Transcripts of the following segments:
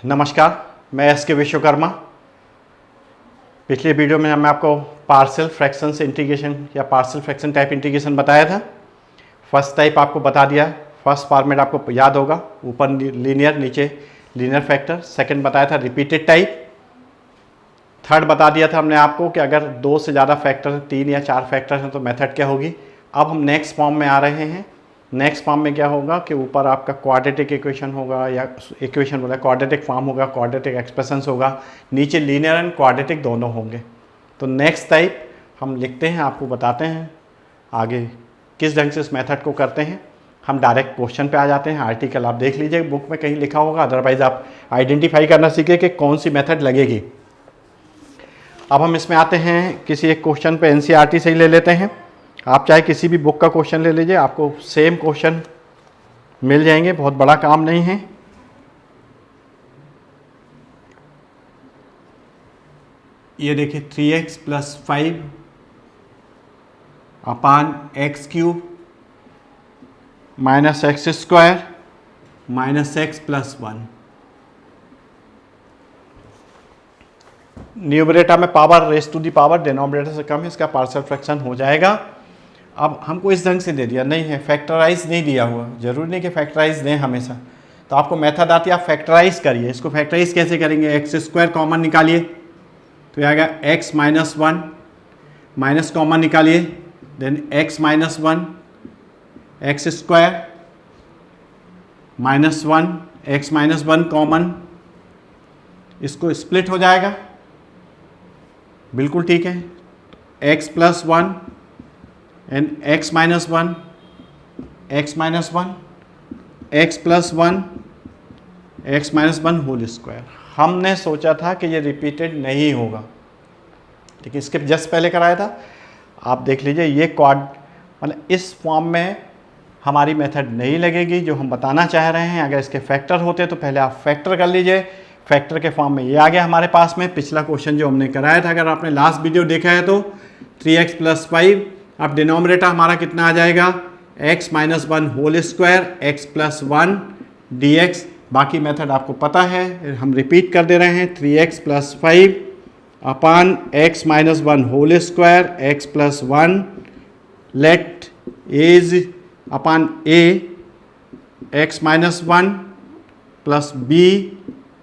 नमस्कार, मैं एस के विश्वकर्मा। पिछले वीडियो में मैं आपको पार्शियल फ्रैक्शन से इंटीग्रेशन या पार्शियल फ्रैक्शन टाइप इंटीग्रेशन बताया था। फर्स्ट टाइप आपको बता दिया, फर्स्ट फॉर्मेट आपको याद होगा, ऊपर लीनियर नीचे लीनियर फैक्टर। सेकंड बताया था रिपीटेड टाइप। थर्ड बता दिया था हमने आपको कि अगर 2 से ज़्यादा फैक्टर, 3 या 4 फैक्टर हैं तो मेथड क्या होगी। अब हम नेक्स्ट फॉर्म में आ रहे हैं। नेक्स्ट फॉर्म में क्या होगा कि ऊपर आपका क्वाड्रेटिक इक्वेशन होगा या इक्वेशन बोला क्वाड्रेटिक फॉर्म होगा, क्वाड्रेटिक एक्सप्रेशंस होगा, नीचे लीनियर एंड क्वाड्रेटिक दोनों होंगे। तो नेक्स्ट टाइप हम लिखते हैं, आपको बताते हैं आगे किस ढंग से इस मेथड को करते हैं। हम डायरेक्ट क्वेश्चन पे आ जाते हैं। आर्टिकल आप देख लीजिए, बुक में कहीं लिखा होगा, अदरवाइज आप आइडेंटिफाई करना सीखे कि कौन सी मेथड लगेगी। अब हम इसमें आते हैं, किसी एक क्वेश्चन पे एनसीईआरटी से ही ले लेते हैं। आप चाहे किसी भी बुक का क्वेश्चन ले लीजिए, आपको सेम क्वेश्चन मिल जाएंगे, बहुत बड़ा काम नहीं है। ये देखिए 3x + 5 upon x³ -x² -x + 1। Numerator में power raise to the power denominator से कम है, इसका पार्शियल फ्रैक्शन हो जाएगा। अब हमको इस ढंग से दे दिया, नहीं है फैक्टराइज नहीं दिया हुआ, जरूरी नहीं कि फैक्टराइज दें हमेशा। तो आपको मेथड आती है, आप फैक्टराइज करिए। इसको फैक्टराइज कैसे करेंगे, x² कॉमन निकालिए तो ये आएगा x - 1, माइनस कॉमन निकालिए, then x - 1 x² -1 x - 1 common, इसको स्प्लिट हो जाएगा, बिल्कुल ठीक है। x + 1 and x - 1 x - 1 x + 1 x - 1 whole square. हमने सोचा था कि ये रिपीटेड नहीं होगा, ठीक है, इसके जस्ट पहले कराया था। आप देख लीजिए, ये क्वाड मतलब इस फॉर्म में हमारी मेथड नहीं लगेगी जो हम बताना चाह रहे हैं। अगर इसके फैक्टर होते तो पहले आप फैक्टर कर लीजिए। फैक्टर के फॉर्म में ये आ गया हमारे पास में। पिछला क्वेश्चन जो हमने कराया था, अगर आपने लास्ट वीडियो देखा है तो 3x + 5। अब डिनोमिनेटर हमारा कितना आ जाएगा, x - 1 whole square x + 1 dx। बाकी मेथड आपको पता है, हम रिपीट कर दे रहे हैं। 3x + 5 upon x - 1 whole square x + 1 let as upon a x - 1 plus b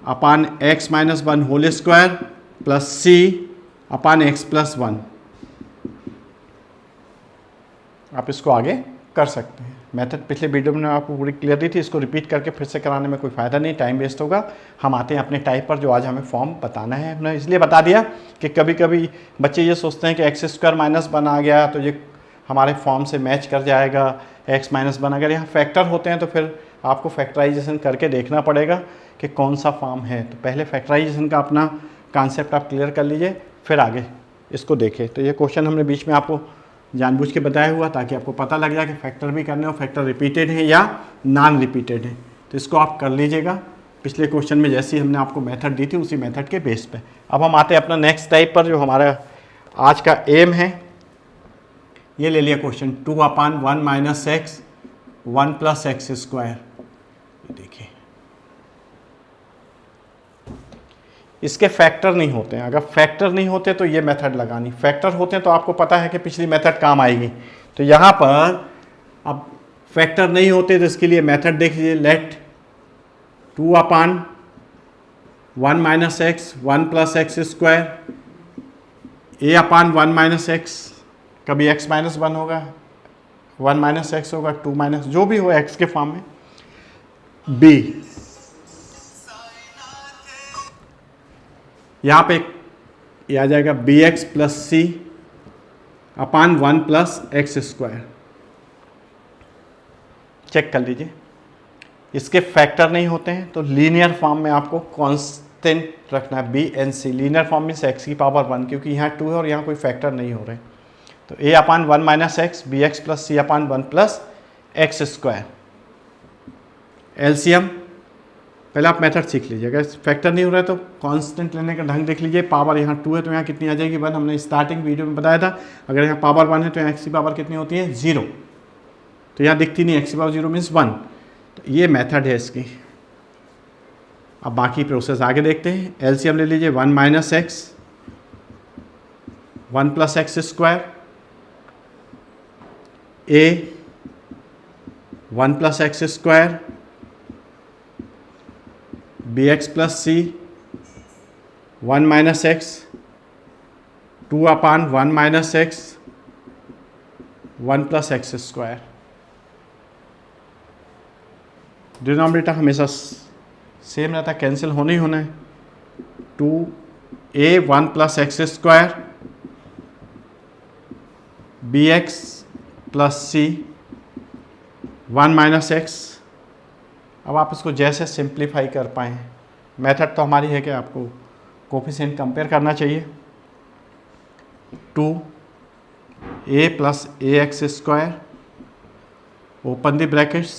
upon x - 1 whole square plus c upon x + 1। आप इसको आगे कर सकते हैं। मेथड पिछले वीडियो में आपको पूरी क्लियर दी थी, इसको रिपीट करके फिर से कराने में कोई फ़ायदा नहीं, टाइम वेस्ट होगा। हम आते हैं अपने टाइप पर, जो आज हमें फॉर्म बताना है। हमने इसलिए बता दिया कि कभी कभी बच्चे ये सोचते हैं कि x² - 1 आ गया तो ये हमारे फॉर्म से मैच कर जाएगा। x - 1 अगर यहाँ फैक्टर होते हैं तो फिर आपको फैक्टराइजेशन करके देखना पड़ेगा कि कौन सा फॉर्म है। तो पहले फैक्टराइजेशन का अपना कॉन्सेप्ट आप क्लियर कर लीजिए, फिर आगे इसको देखें। तो ये क्वेश्चन हमने बीच में आपको जानबूझ के बताया हुआ ताकि आपको पता लग जाए कि फैक्टर भी करने हो, फैक्टर रिपीटेड है या नॉन रिपीटेड है। तो इसको आप कर लीजिएगा। पिछले क्वेश्चन में जैसी हमने आपको मेथड दी थी उसी मेथड के बेस पे। अब हम आते हैं अपना नेक्स्ट टाइप पर, जो हमारा आज का एम है। ये ले लिया क्वेश्चन 2/1 - x 1 + x²। देखिए इसके फैक्टर नहीं होते हैं। अगर फैक्टर नहीं होते तो ये मेथड लगानी, फैक्टर होते हैं तो आपको पता है कि पिछली मेथड काम आएगी। तो यहाँ पर अब फैक्टर नहीं होते तो इसके लिए मेथड देख लीजिए, let 2/1 - x 1 + x² a upon 1 - x, कभी x - 1 होगा, 1 - x होगा, 2 जो भी हो x के फॉर्म में, b यहाँ पे ये आ जाएगा bx + c अपान 1 + x²। चेक कर लीजिए, इसके फैक्टर नहीं होते हैं तो लीनियर फॉर्म में आपको कांस्टेंट रखना है, b n c। Linear form means x⁻⁴, क्योंकि यहाँ 2 है और यहाँ कोई फैक्टर नहीं हो रहे। तो a upon 1 - x bx + c upon 1 + x²। LCM पहले आप मेथड सीख लीजिए। अगर फैक्टर नहीं हो रहा है तो कांस्टेंट लेने का ढंग देख लीजिए। पावर यहाँ 2 है तो यहाँ कितनी आ जाएगी, 1। हमने स्टार्टिंग वीडियो में बताया था। अगर यहाँ पावर 1 है तो यहाँ x की पावर कितनी होती है, 0। तो यहाँ दिखती नहीं, x की पावर 0 मीन्स 1। तो ये मेथड है इसकी। अब बाकी प्रोसेस आगे देखते हैं। एलसीएम ले लीजिए, 1 minus x 1 plus x square, A 1 plus x square, B x plus C 1 minus x 2 upon 1 minus x 1 plus x square. Denominator हमेशा सेम रहता है, कैंसिल होना ही होना है। 2a 1 plus x square B x plus C 1 minus x. अब आप इसको जैसे सिंप्लीफाई कर पाएँ, मेथड तो हमारी है कि आपको कोफिशिएंट कंपेयर करना चाहिए। 2a plus A x square open the brackets,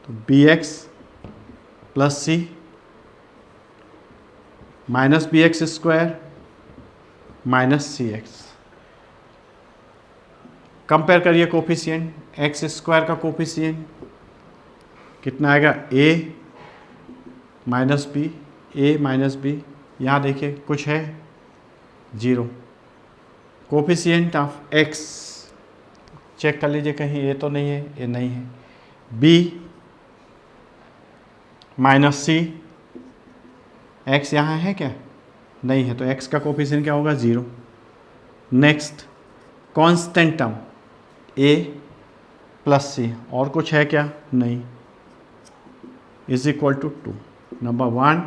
तो B x plus C minus B x square minus C x. Compare करिए कोफिशिएंट, एक्स स्क्वायर का कोफिशिएंट कितना आएगा, A minus B, A minus B, यहाँ देखिए कुछ है 0। कोफिशिएंट ऑफ एक्स चेक कर लीजिए कहीं ए तो नहीं है, ए नहीं है। बी माइनस सी, एक्स यहाँ है क्या, नहीं है, तो एक्स का कोफिशिएंट क्या होगा, 0। Next constant term a plus c, और कुछ है क्या, नहीं, is equal to 2। Number 1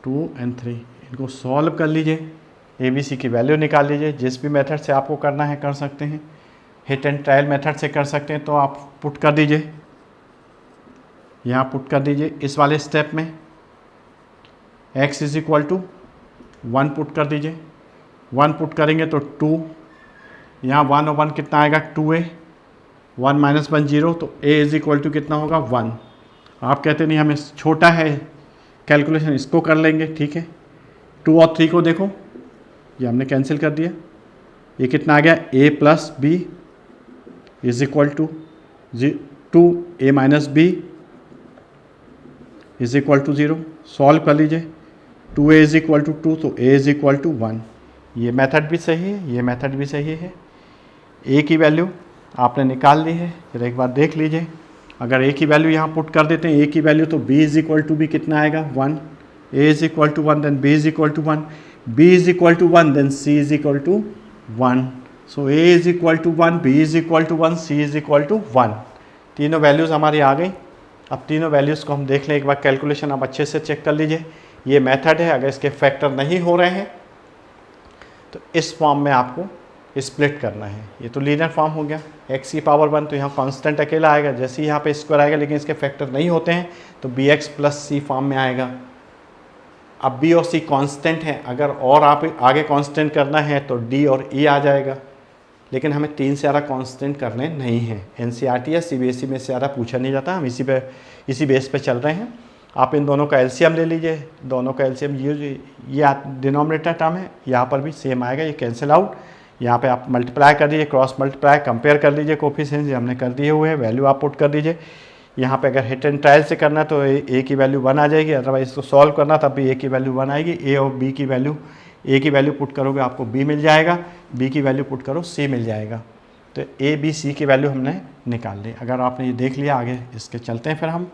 2 and 3 इनको सॉल्व कर लीजिए, ए बी सी की वैल्यू निकाल लीजिए। जिस भी मेथड से आपको करना है कर सकते हैं, हिट एंड ट्रायल मेथड से कर सकते हैं, तो आप पुट कर दीजिए, यहाँ पुट कर दीजिए। इस वाले स्टेप में x is equal to 1 put कर दीजिए, 1 पुट करेंगे तो 2, यहाँ 1 और 1 कितना आएगा, 2a, 1 माइनस 1 0, तो a इज इक्वल टू कितना होगा, 1। आप कहते नहीं हमें छोटा है कैलकुलेशन, इसको कर लेंगे, ठीक है। 2 और 3 को देखो, ये हमने कैंसिल कर दिया, ये कितना आ गया, a plus b is equal to 2a minus b is equal to 0। Solve कर लीजिए, 2a इज इक्वल टू 2, तो a इज इक्वल टू 1। ये मेथड भी सही है, ये मेथड भी सही है। a की वैल्यू आपने निकाल ली है, फिर एक बार देख लीजिए। अगर a की वैल्यू यहाँ पुट कर देते हैं, a की वैल्यू, तो b इज इक्वल टू भी कितना आएगा, 1। a is equal to 1, then b is equal to 1, b is equal to 1, then c is equal to 1। So a is equal to 1, b is equal to 1, c is equal to 1। तीनों values हमारी आ गई। अब तीनों values को हम देख लें एक बार, कैलकुलेशन आप अच्छे से चेक कर लीजिए। ये मेथड है, अगर इसके फैक्टर नहीं हो रहे हैं तो इस फॉर्म में आपको स्प्लिट करना है। ये तो लीनियर फॉर्म हो गया, x की पावर 1, तो यहाँ कांस्टेंट अकेला आएगा, जैसे ही यहाँ पे स्क्वायर आएगा, लेकिन इसके फैक्टर नहीं होते हैं तो bx प्लस सी फॉर्म में आएगा। अब b और c कांस्टेंट हैं, अगर और आप आगे कांस्टेंट करना है तो d और e आ जाएगा, लेकिन हमें 3 से ज़्यादा कांस्टेंट करने नहीं हैं। एनसीईआरटी या सीबीएसई में से ज़्यादा पूछा नहीं जाता, हम इसी बेस पे चल रहे हैं। आप इन दोनों का एलसीएम ले लीजिए, दोनों का एलसीएम ये डिनोमिनेटर टर्म है, यहाँ पर भी सेम आएगा, ये कैंसिल आउट। यहाँ पे आप मल्टीप्लाई कर दीजिए, क्रॉस मल्टीप्लाई कंपेयर कर लीजिए, कोफिशिएंट्स हमने कर दिए हुए हैं, वैल्यू आप पुट कर दीजिए। यहाँ पे अगर हिट एंड ट्रायल से करना है तो ए की वैल्यू 1 आ जाएगी, अदरवाइज इसको सॉल्व करना तब भी ए की वैल्यू 1 आएगी। ए और बी की वैल्यू, ए की वैल्यू पुट करोगे आपको बी मिल जाएगा, बी की वैल्यू पुट करो सी मिल जाएगा। तो ए बी सी की वैल्यू हमने निकाल ली। अगर आपने ये देख लिया, आगे इसके चलते हैं फिर हम।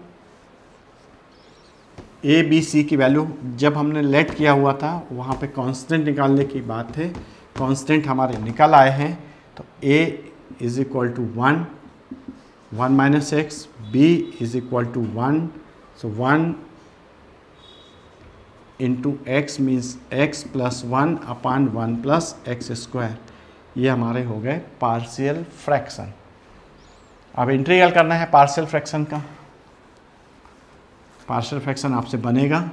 ए बी सी की वैल्यू जब हमने लेट किया हुआ था वहाँ पे कांस्टेंट निकालने की बात है, कांस्टेंट हमारे निकल आए हैं। तो a is equal to 1, 1 minus x, b is equal to 1, so 1 into x means x plus 1 upon 1 plus x square. ये हमारे हो गए पार्शियल फ्रैक्शन। अब इंटीग्रल करना है पार्शियल फ्रैक्शन का। पार्शियल फ्रैक्शन आपसे बनेगा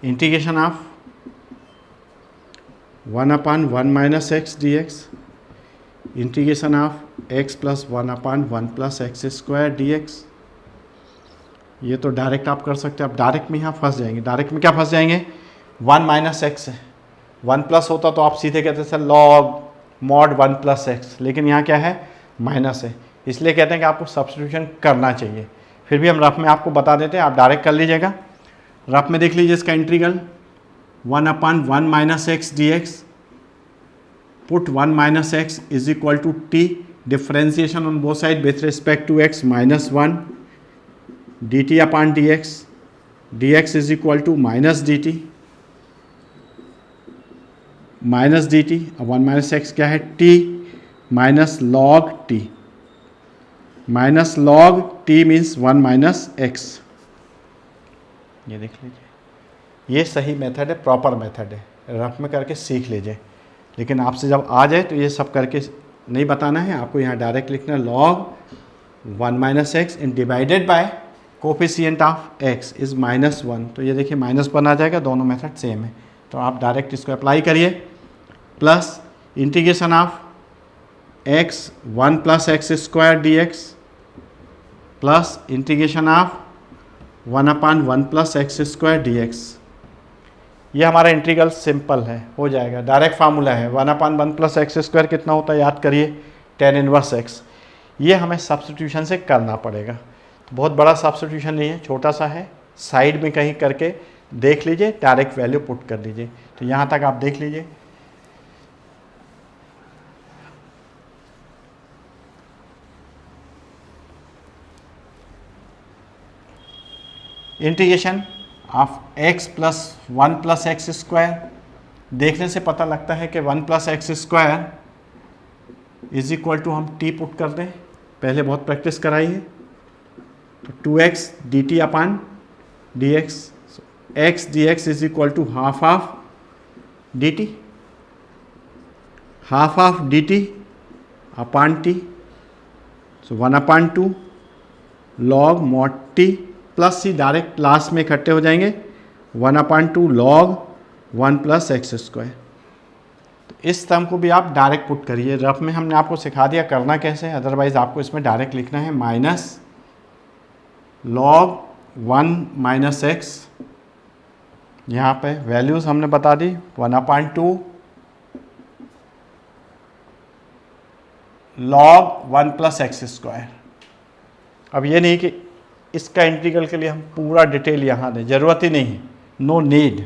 integration of 1 upon 1 minus x d x, integration of x plus 1 upon 1 plus x square D x. ये तो डायरेक्ट आप कर सकते हैं। आप डायरेक्ट में यहाँ फंस जाएंगे। डायरेक्ट में क्या फंस जाएंगे, 1 माइनस एक्स है, 1 प्लस होता तो आप सीधे कहते sir log mod 1 plus x, लेकिन यहाँ क्या है माइनस है, इसलिए कहते हैं कि आपको सब्स्टिट्यूशन करना चाहिए। फिर भी हम रफ में आपको बता देते हैं, आप डायरेक्ट कर लीजिएगा। रफ में देख लीजिए इसका integral 1/1 minus x d x, put 1 minus x is equal to t, differentiation on both side with respect to x -1 d t upon d x is equal to minus d t, अब 1 minus x क्या है, t minus log t, minus log t means 1 minus x. ये देख लीजिए, ये सही method है, proper method है, रफ में करके सीख लीजिए। लेकिन आपसे जब आ जाए तो ये सब करके नहीं बताना है, आपको यहाँ डायरेक्ट लिखना है log 1 minus x in divided by coefficient of x is -1। तो ये देखिए -1 आ जाएगा, दोनों मेथड सेम है। तो आप डायरेक्ट इसको अप्लाई करिए, plus integration of x 1 plus x square D x plus integration of 1/1 plus x square D x. ये हमारा इंटीग्रल सिंपल है, हो जाएगा, डायरेक्ट फार्मूला है। 1/1 प्लस एक्स स्क्वायर कितना होता है याद करिए, tan इनवर्स एक्स। ये हमें सब्स्टिट्यूशन से करना पड़ेगा, तो बहुत बड़ा सब्स्टिट्यूशन नहीं है, छोटा सा है, साइड में कहीं करके देख लीजिए, डायरेक्ट वैल्यू पुट कर दीजिए। तो यहाँ तक आप देख लीजिए, integration of x plus 1 plus x square, देखने से पता लगता है कि 1 plus x square is equal to, हम t पुट कर दें, पहले बहुत प्रैक्टिस कराई है, तो 2x d t upon d x, x d x is equal to half of d t, half of d t upon t, so 1/2 log mod t plus c, direct last में इकट्ठे हो जाएंगे, 1/2 log 1 plus x square. तो इस term को भी आप direct put करिए, रफ में हमने आपको सिखा दिया करना कैसे, अदरवाइज आपको इसमें डायरेक्ट लिखना है माइनस लॉग 1 माइनस एक्स, यहाँ पे वैल्यूज़ हमने बता दी, 1/2 लॉग 1 प्लस एक्स स्क्वायर। अब ये नहीं कि इसका इंटीग्रल के लिए हम पूरा डिटेल यहाँ दें, ज़रूरत ही नहीं है, नो नीड।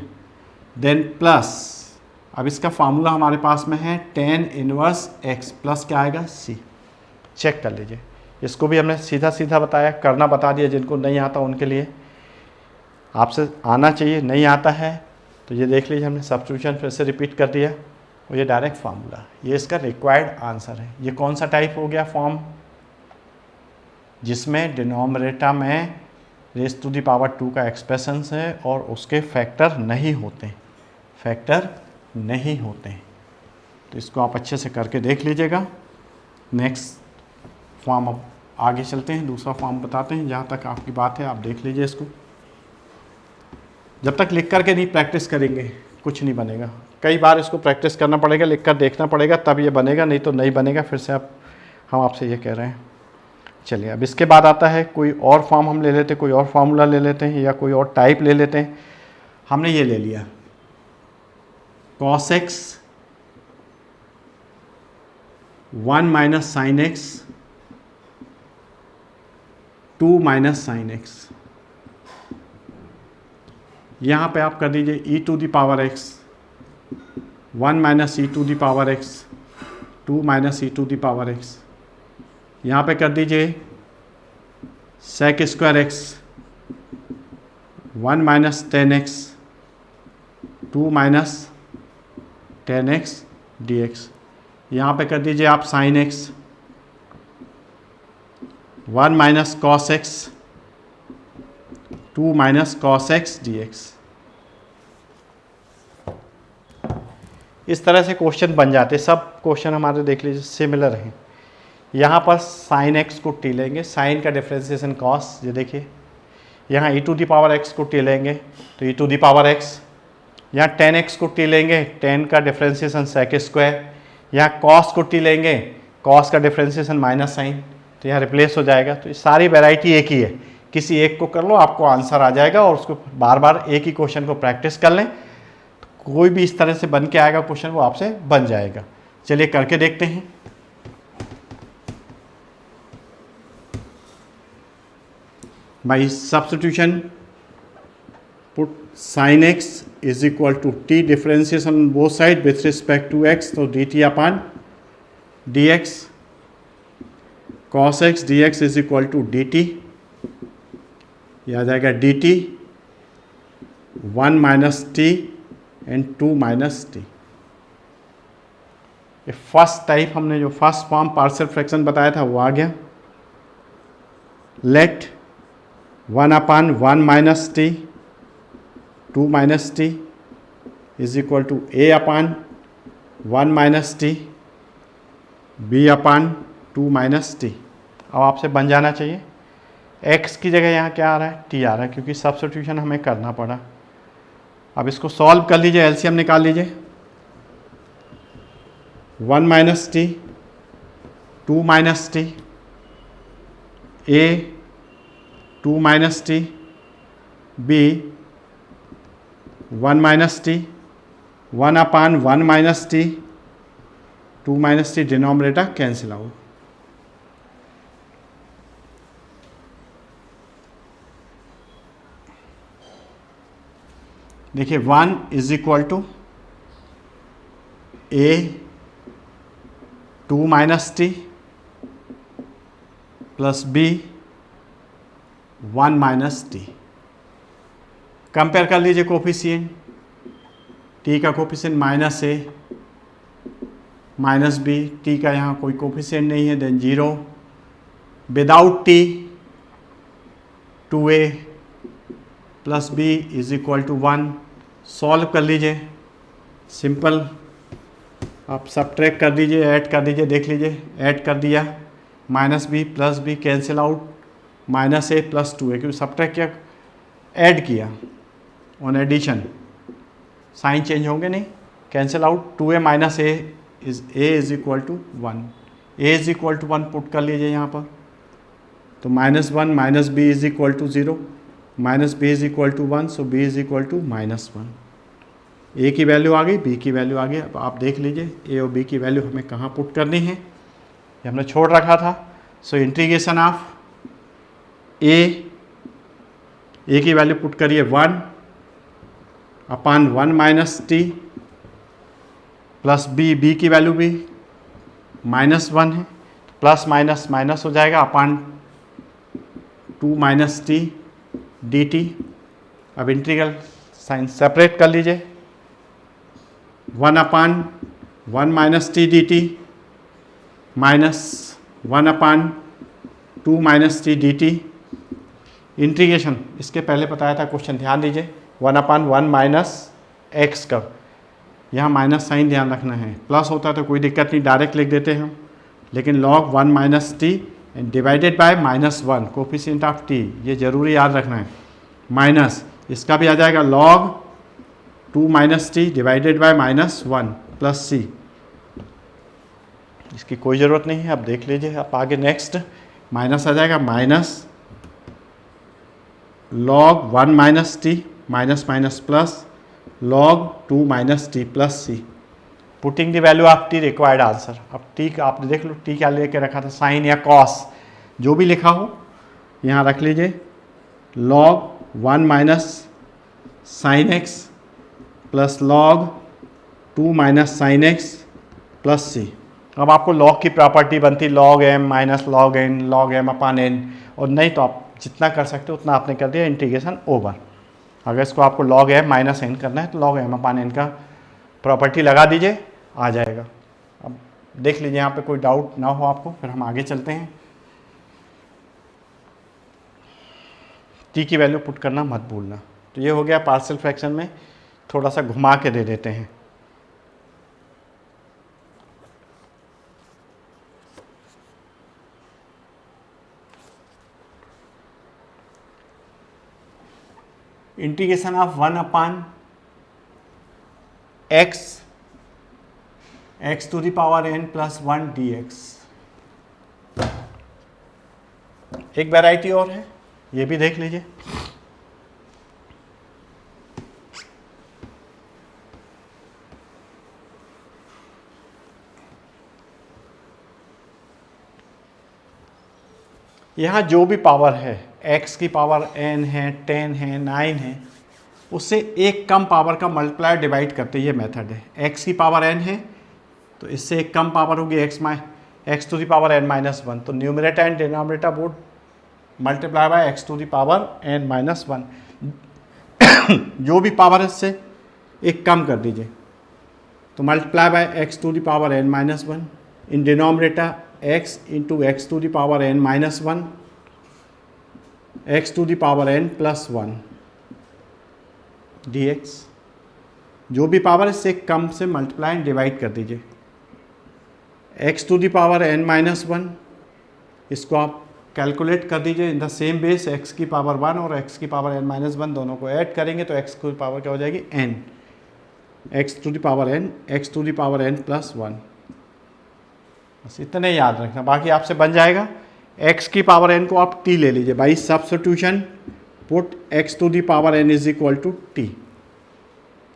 देन प्लस, अब इसका फार्मूला हमारे पास में है tan इनवर्स x प्लस क्या आएगा c, चेक कर लीजिए। इसको भी हमने सीधा सीधा बताया, करना बता दिया, जिनको नहीं आता उनके लिए आपसे आना चाहिए, नहीं आता है तो ये देख लीजिए, हमने सब्स्टिट्यूशन फिर से रिपीट कर दिया, और ये डायरेक्ट फार्मूला, ये इसका रिक्वायर्ड आंसर है। ये कौन सा टाइप हो गया फॉर्म, जिसमें डिनोमिनेटर में रेज़ टू द पावर 2 का एक्सप्रेशंस है और उसके फैक्टर नहीं होते, तो इसको आप अच्छे से करके देख लीजिएगा। नेक्स्ट फॉर्म, अब आगे चलते हैं, दूसरा फॉर्म बताते हैं, जहाँ तक आपकी बात है आप देख लीजिए इसको। जब तक लिख करके नहीं प्रैक्टिस करेंगे कुछ नहीं बनेगा, कई बार इसको प्रैक्टिस करना पड़ेगा, लिख कर देखना पड़ेगा, तब ये बनेगा, नहीं तो नहीं बनेगा। फिर से हम आपसे ये कह रहे हैं। चलिए, अब इसके बाद आता है कोई और फॉर्म हम ले लेते हैं, कोई और फार्मूला ले लेते हैं, या कोई और टाइप ले लेते हैं। हमने ये ले लिया cos x 1 minus sine x 2 minus sine x, यहाँ पे आप कर दीजिए e to the power x 1 minus e to the power x 2 minus e to the power x, यहाँ पे कर दीजिए sec square x 1 minus 10x 2 minus 10x dx, यहाँ पे कर दीजिए आप sine x 1 minus cos x 2 minus cos x dx। इस तरह से क्वेश्चन बन जाते, सब क्वेश्चन हमारे देख लीजिए सिमिलर हैं। यहाँ पर साइन x को टी लेंगे, साइन का डिफ्रेंसिएशन कॉस, ये देखिए यहाँ e to the power x को टी लेंगे तो e to the power x, यहाँ tan x को टी लेंगे, tan का डिफ्रेंसिएशन sec स्क्वायर, यहाँ cos को टी लेंगे, cos का डिफ्रेंसिएशन माइनस साइन, तो यहाँ रिप्लेस हो जाएगा। तो ये सारी वैरायटी एक ही है, किसी एक को कर लो आपको आंसर आ जाएगा, और उसको बार बार एक ही क्वेश्चन को प्रैक्टिस कर लें, तो कोई भी इस तरह से बन के आएगा क्वेश्चन, वो आपसे बन जाएगा। चलिए करके देखते हैं। by substitution put sin x is equal to t differentiation on both sides with respect to x, तो dt upon dx, cos x dx is equal to dt, ये आ जाएगा dt 1 minus T and 2 minus T. ये first type हमने जो first form partial fraction बताया था वो आ गया। Let 1 upon 1 minus t 2 minus t is equal to a upon 1 minus t b upon 2 minus t. अब आपसे बन जाना चाहिए। x की जगह यहाँ क्या आ रहा है, t आ रहा है, क्योंकि सब्स्टिट्यूशन हमें करना पड़ा। अब इसको सॉल्व कर लीजिए, एलसीएम निकाल लीजिए। 1 minus t 2 minus t a 2 minus t b 1 minus t 1 upon 1 minus t 2 minus t, denominator cancel out. देखिए 1 is equal to a 2 minus t plus b 1 minus t. Compare कर लीजिए coefficient, t का coefficient minus a minus b, t का यहाँ कोई coefficient नहीं है, then 0। Without t 2a plus b is equal to 1। Solve कर लीजिए, सिंपल आप सब्ट्रैक्ट कर दीजिए, ऐड कर दीजिए, देख लीजिए, ऐड कर दिया, minus B plus B cancel out, minus A plus 2a, क्योंकि सब्ट्रैक्ट किया, ऐड किया ऑन एडिशन, साइन चेंज होंगे नहीं, cancel out, 2a minus a is equal to 1, a is equal to 1 put कर लीजिए यहाँ पर, तो -1 minus b is equal to 0, minus b is equal to 1, so b is equal to -1। A की value आ गई, B की value आ गई। अब आप देख लीजिए ए और बी की वैल्यू हमें कहाँ पुट करनी है, ये हमने छोड़ रखा था। सो इंटीग्रेशन ऑफ ए की वैल्यू पुट करिए 1 upon 1 minus t plus B की वैल्यू भी -1 है, प्लस माइनस माइनस हो जाएगा, अपान 2 माइनस टी डी टी। अब इंटीग्रल साइन सेपरेट कर लीजिए, 1 upon 1 minus T D T minus 1 अपान 2 minus T D T. Integration इसके पहले बताया था क्वेश्चन, ध्यान दीजिए, 1 अपान 1 माइनस एक्स का, यहाँ माइनस साइन ध्यान रखना है, प्लस होता है तो कोई दिक्कत नहीं, डायरेक्ट लिख देते हैं, लेकिन log 1 minus T divided by -1 coefficient of T, ये जरूरी याद रखना है, माइनस इसका भी आ जाएगा log 2 minus T divided by -1 plus C. इसकी कोई ज़रूरत नहीं है, अब देख लीजिए। अब आगे नेक्स्ट माइनस आ जाएगा, minus log 1 minus t minus minus plus log 2 minus t plus c. Putting the value of t required answer. अब टी का आपने देख लो, टी क्या लेके रखा था, साइन या कॉस, जो भी लिखा हो यहाँ रख लीजिए, log 1 minus sine x plus log 2 minus sine x plus C. अब आपको लॉग की प्रॉपर्टी बनती log M minus log N, log M upon N, और नहीं तो आप जितना कर सकते हो उतना आपने कर दिया, इंटीग्रेशन ओवर। अगर इसको आपको लॉग एम माइनस एन करना है तो लॉग एम अपान एन का प्रॉपर्टी लगा दीजिए, आ जाएगा। अब देख लीजिए यहाँ पे कोई डाउट ना हो आपको, फिर हम आगे चलते हैं। टी की वैल्यू पुट करना मत भूलना। तो ये हो गया पार्शियल फ्रैक्शन में, थोड़ा सा घुमा के दे देते हैं। Integration of 1 upon x to the power n plus 1 dx। एक वैरायटी और है, ये भी देख लीजिए। यहाँ जो भी पावर है x की पावर n है, 10 है, 9 है, उससे एक कम पावर का मल्टीप्लायर डिवाइड करते ये मेथड है। x की पावर n है तो इससे एक कम पावर होगी x to the power n minus 1, तो numerator and denominator both multiply by x to the power n minus 1। जो भी पावर है इससे एक कम कर दीजिए, तो multiply by x to the power n minus 1 in denominator x into x to the power n minus 1 x to the power n plus 1 dx। जो भी पावर है इससे कम से मल्टीप्लाई एंड डिवाइड कर दीजिए। x to the power n minus 1 इसको आप calculate कर दीजिए in the same base, x की पावर 1 और x की पावर n माइनस 1 दोनों को ऐड करेंगे तो x की पावर क्या हो जाएगी n, x to the power n, x to the power n plus 1। बस इतने याद रखना, बाकी आपसे बन जाएगा। x की पावर n को आप t ले लीजिए, by substitution put x to the power n is equal to t,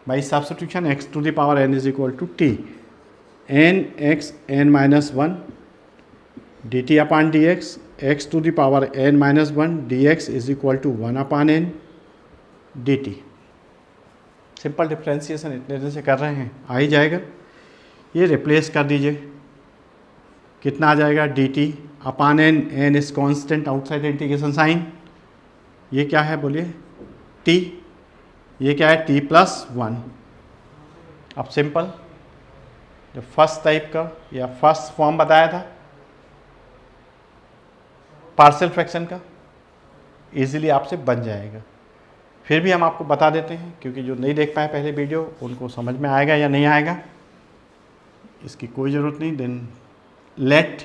by substitution x to the power n is equal to t, n x n minus 1 dt upon dx, x to the power n minus 1 dx is equal to 1 upon n dt। Simple differentiation इतने दिन से कर रहे हैं, आ ही जाएगा। ये replace कर दीजिए, कितना आ जाएगा dt upon n, n is constant outside integration sign, ये क्या है बोलिए t, ये क्या है t प्लस 1। अब सिंपल जो फर्स्ट टाइप का या फर्स्ट फॉर्म बताया था पार्शियल फ्रैक्शन का, इजीली आपसे बन जाएगा। फिर भी हम आपको बता देते हैं क्योंकि जो नहीं देख पाए पहले वीडियो उनको समझ में आएगा या नहीं आएगा इसकी कोई ज़रूरत नहीं। Then let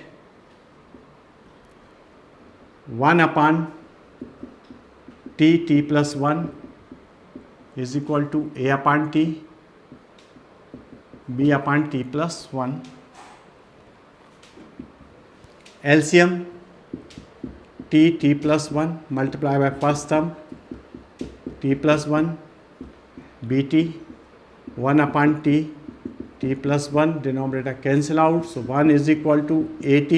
1 upon t plus 1 is equal to a upon t b upon t plus 1। LCM t plus 1 multiply by first term t plus 1 bt 1 upon t plus 1 denominator cancel out, so 1 is equal to at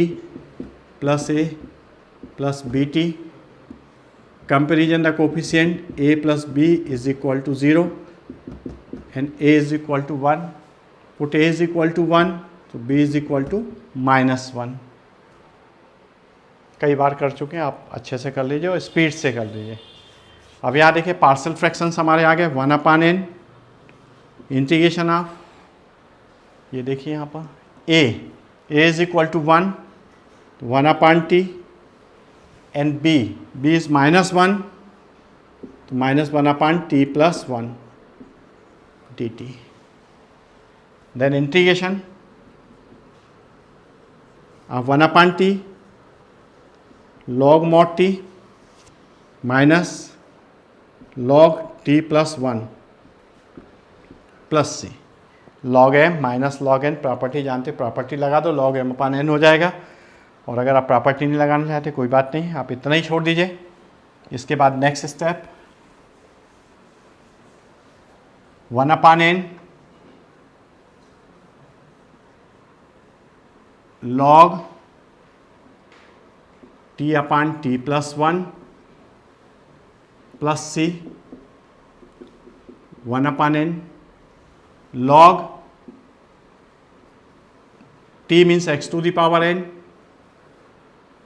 plus a plus bt। Comparison the coefficient a plus b is equal to 0 and a is equal to 1, put a is equal to 1 तो b is equal to minus 1। कई बार कर चुके हैं, आप अच्छे से कर लीजिए और स्पीड से कर लीजिए। अब यहाँ देखिए पार्शियल फ्रैक्शंस हमारे आ गए 1 अपॉन n इंटीग्रेशन ऑफ, ये देखिए यहाँ पर a is equal to 1 upon t and b is minus 1 तो minus 1 upon t plus 1 dt। Then integration of 1 upon t log mod t minus log t plus 1 plus c, log m minus log n, property जानते, property लगा दो log m upon n हो जाएगा। और अगर आप property नहीं लगाना चाहते कोई बात नहीं, आप इतना ही छोड़ दीजिए। इसके बाद next step 1 upon n log t upon t plus 1 plus c 1 upon n log t means x to the power n,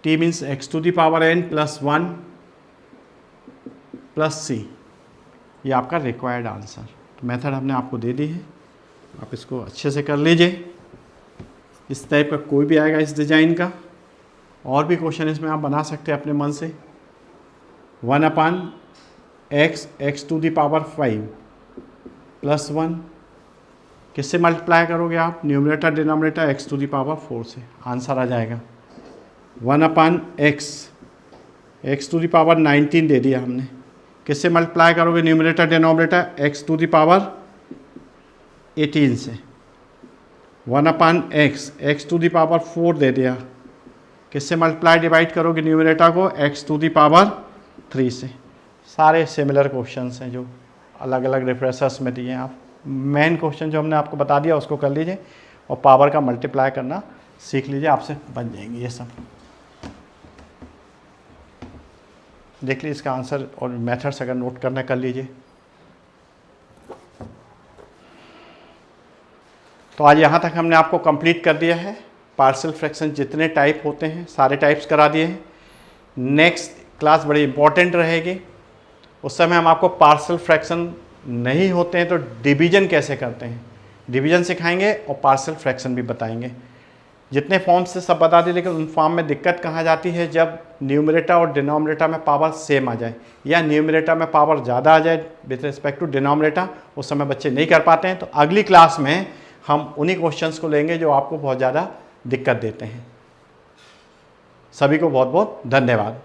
t means x to the power n plus 1 plus c। ये आपका required answer. तो method हमने आपको दे दी है, आप इसको अच्छे से कर लीजिए। इस टाइप का कोई भी आएगा इस डिज़ाइन का, और भी क्वेश्चन इसमें आप बना सकते हैं अपने मन से। 1 upon x to the power 5 plus 1 किससे मल्टीप्लाई करोगे आप, numerator denominator x to the power 4 से, आंसर आ जाएगा 1 upon x to the power 19 दे दिया हमने, किससे मल्टीप्लाई करोगे numerator denominator x to the power 18 से। 1 upon x to the power 4 दे दिया, किससे मल्टीप्लाई डिवाइड करोगे न्यूमरेटर को x टू द पावर 3 से। सारे सिमिलर क्वेश्चंस हैं जो अलग अलग रिफ्रेशर्स में दिए हैं। आप मेन क्वेश्चन जो हमने आपको बता दिया उसको कर लीजिए और पावर का मल्टीप्लाई करना सीख लीजिए, आपसे बन जाएंगे ये सब। देख लीजिए इसका आंसर और मेथड्स अगर नोट करना कर लीजिए। तो आज यहाँ तक हमने आपको कंप्लीट कर दिया है। पार्शियल फ्रैक्शन जितने टाइप होते हैं सारे टाइप्स करा दिए हैं। नेक्स्ट क्लास बड़ी इंपॉर्टेंट रहेगी, उस समय हम आपको पार्शियल फ्रैक्शन नहीं होते हैं तो डिवीजन कैसे करते हैं, डिवीजन सिखाएंगे और पार्शियल फ्रैक्शन भी बताएंगे। जितने फॉर्म्स से सब बता दिए, लेकिन उन फॉर्म में दिक्कत कहाँ जाती है, जब न्यूमरेटर और डिनोमिनेटर में पावर सेम आ जाए या न्यूमरेटर में पावर ज़्यादा आ जाए विद रिस्पेक्ट टू डिनोमिनेटर, उस समय बच्चे नहीं कर पाते हैं। तो अगली क्लास में हम उन्हीं क्वेश्चंस को लेंगे जो आपको बहुत ज़्यादा दिक्कत देते हैं। सभी को बहुत बहुत धन्यवाद।